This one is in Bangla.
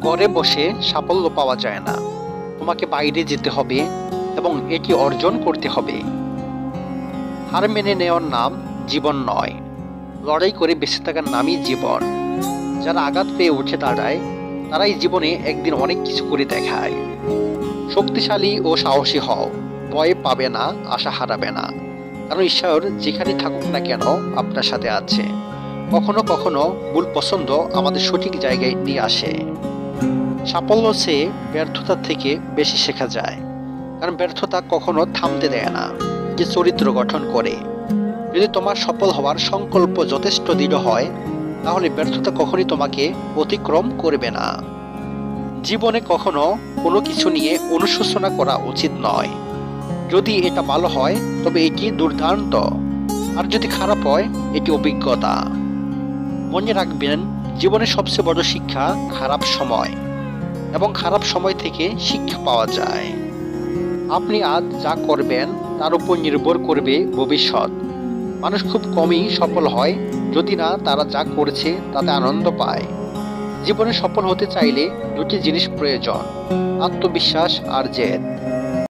ঘরে বসে সাফল্য পাওয়া যায় না, তোমাকে বাইরে যেতে হবে এবং এটি অর্জন করতে হবে। হার মেনে নেওয়ার নাম জীবন নয়, লড়াই করে বেঁচে থাকার নামই জীবন। যারা আঘাত পেয়ে উঠে দাঁড়ায় তারাই জীবনে একদিন অনেক কিছু করে দেখায়। শক্তিশালী ও সাহসী হও, ভয় পাবে না, আশা হারাবে না, কারণ ঈশ্বর যেখানে থাকুক না কেন আপনার সাথে আছে। কখনো কখনো ভুল পছন্দ আমাদের সঠিক জায়গায় নিয়ে আসে। সাফল্য চেয়ে ব্যর্থতা থেকে বেশি শেখা যায়, কারণ ব্যর্থতা কখনো থামতে দেয় না, যে চরিত্র গঠন করে। যদি তোমার সফল হওয়ার সংকল্প যথেষ্ট দৃঢ় হয়, তাহলে ব্যর্থতা কখনই তোমাকে অতিক্রম করবে না। জীবনে কখনো কোনো কিছু নিয়ে অনুশোচনা করা উচিত নয়। যদি এটা ভালো হয় তবে এটি দুর্দান্ত, আর যদি খারাপ হয় এটি অভিজ্ঞতা। মনে রাখবেন, জীবনের সবচেয়ে বড় শিক্ষা খারাপ সময়, এবং খারাপ সময় থেকে শিক্ষা পাওয়া যায়। আপনি আজ যা করবেন তার উপর নির্ভর করবে ভবিষ্যৎ। মানুষ খুব কমই সফল হয়, যদি না তারা যা করছে তাতে আনন্দ পায়। জীবনে সফল হতে চাইলে দুটি জিনিস প্রয়োজন: আত্মবিশ্বাস আর জেদ।